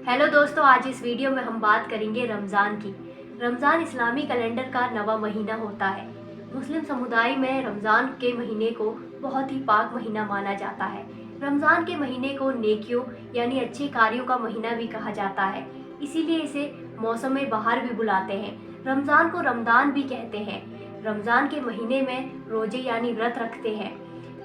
Hello दोस्तों, आज इस वीडियो में हम बात करेंगे रमज़ान की। रमज़ान इस्लामी कैलेंडर का नवा महीना होता है। मुस्लिम समुदाय में रमज़ान के महीने को बहुत ही पाक महीना माना जाता है। रमज़ान के महीने को नेकियों यानी अच्छे कार्यों का महीना भी कहा जाता है, इसीलिए इसे मौसम बहार भी बुलाते हैं। रमज़ान को रमदान भी कहते हैं। रमज़ान के महीने में रोजे यानी व्रत रखते हैं।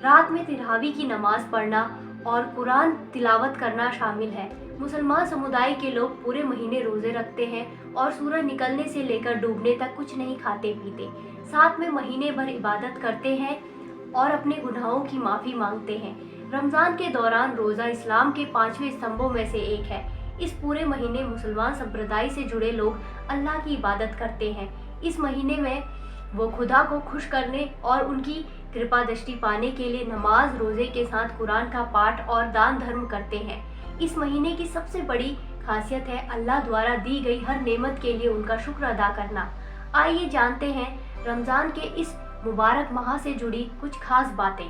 रात में तिरावी की नमाज पढ़ना और कुरान तिलावत करना शामिल है। मुसलमान समुदाय के लोग पूरे महीने रोजे रखते हैं और सूरज निकलने से लेकर डूबने तक कुछ नहीं खाते पीते। साथ में महीने भर इबादत करते हैं और अपने गुनाहों की माफ़ी मांगते हैं। रमज़ान के दौरान रोज़ा इस्लाम के 5वें स्तंभों में से एक है। इस पूरे महीने मुसलमान संप्रदाय से जुड़े लोग अल्लाह की इबादत करते हैं। इस महीने में वो खुदा को खुश करने और उनकी कृपा दृष्टि पाने के लिए नमाज, रोजे के साथ कुरान का पाठ और दान धर्म करते हैं। इस महीने की सबसे बड़ी खासियत है अल्लाह द्वारा दी गई हर नेमत के लिए उनका शुक्र अदा करना। आइए जानते हैं रमज़ान के इस मुबारक माह से जुड़ी कुछ खास बातें।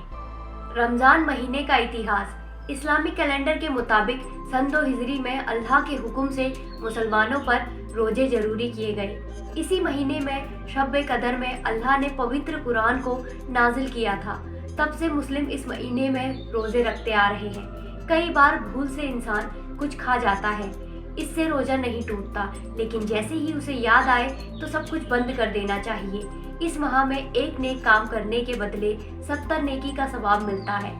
रमज़ान महीने का इतिहास। इस्लामिक कैलेंडर के मुताबिक सन 2 हिजरी में अल्लाह के हुक्म से मुसलमानों पर रोजे जरूरी किए गए। इसी महीने में शब कदर में अल्लाह ने पवित्र कुरान को नाजिल किया था। तब से मुस्लिम इस महीने में रोजे रखते आ रहे हैं। कई बार भूल से इंसान कुछ खा जाता है, इससे रोजा नहीं टूटता, लेकिन जैसे ही उसे याद आए तो सब कुछ बंद कर देना चाहिए। इस माह में एक नेक काम करने के बदले 70 नेकी का सवाब मिलता है।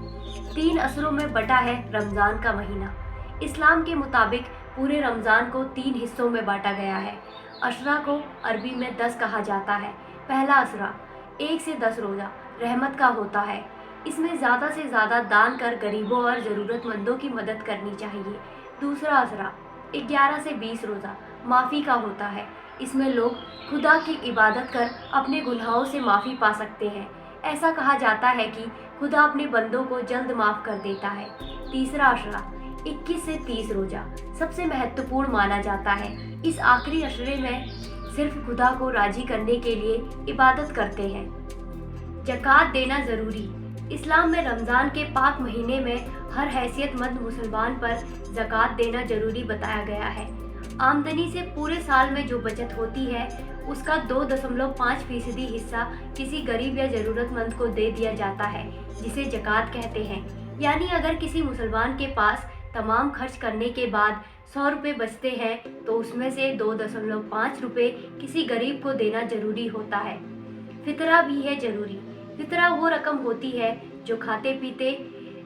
3 असरों में बटा है रमज़ान का महीना। इस्लाम के मुताबिक पूरे रमज़ान को 3 हिस्सों में बांटा गया है। अशरा को अरबी में 10 कहा जाता है। पहला असरा 1 से 10 रोज़ा रहमत का होता है। इसमें ज़्यादा से ज़्यादा दान कर गरीबों और ज़रूरतमंदों की मदद करनी चाहिए। दूसरा असरा 11 से 20 रोज़ा माफ़ी का होता है। इसमें लोग खुदा की इबादत कर अपने गुनाहों से माफ़ी पा सकते हैं। ऐसा कहा जाता है कि खुदा अपने बंदों को जल्द माफ़ कर देता है। तीसरा अशरा 21 से 30 रोज़ा सबसे महत्वपूर्ण माना जाता है। इस आखिरी अशरे में सिर्फ खुदा को राजी करने के लिए इबादत करते हैं। ज़कात देना ज़रूरी। इस्लाम में रमज़ान के पाक महीने में हर हैसियतमंद मुसलमान पर ज़कात देना जरूरी बताया गया है। आमदनी से पूरे साल में जो बचत होती है उसका 2.5% हिस्सा किसी गरीब या ज़रूरतमंद को दे दिया जाता है, जिसे ज़कात कहते हैं। यानी अगर किसी मुसलमान के पास तमाम खर्च करने के बाद 100 रुपये बचते हैं तो उसमें से 2.5 रुपये किसी गरीब को देना जरूरी होता है। फितरा भी है जरूरी। फितरा वो रकम होती है जो खाते पीते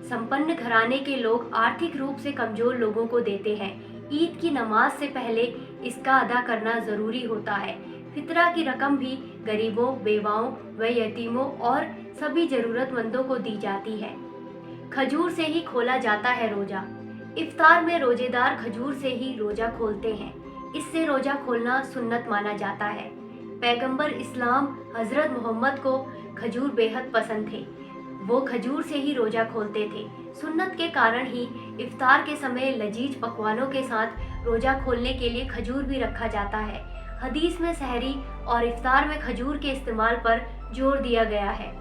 संपन्न घराने के लोग आर्थिक रूप से कमज़ोर लोगों को देते हैं। ईद की नमाज से पहले इसका अदा करना ज़रूरी होता है। फितरा की रकम भी गरीबों, बेवाओं व यतीमों और सभी ज़रूरतमंदों को दी जाती है। खजूर से ही खोला जाता है रोज़ा। इफ्तार में रोजेदार खजूर से ही रोज़ा खोलते हैं। इससे रोज़ा खोलना सुन्नत माना जाता है। पैगंबर इस्लाम हज़रत मोहम्मद को खजूर बेहद पसंद थे। वो खजूर से ही रोज़ा खोलते थे। सुन्नत के कारण ही इफ्तार के समय लजीज पकवानों के साथ रोज़ा खोलने के लिए खजूर भी रखा जाता है। हदीस में सहरी और इफ्तार में खजूर के इस्तेमाल पर जोर दिया गया है।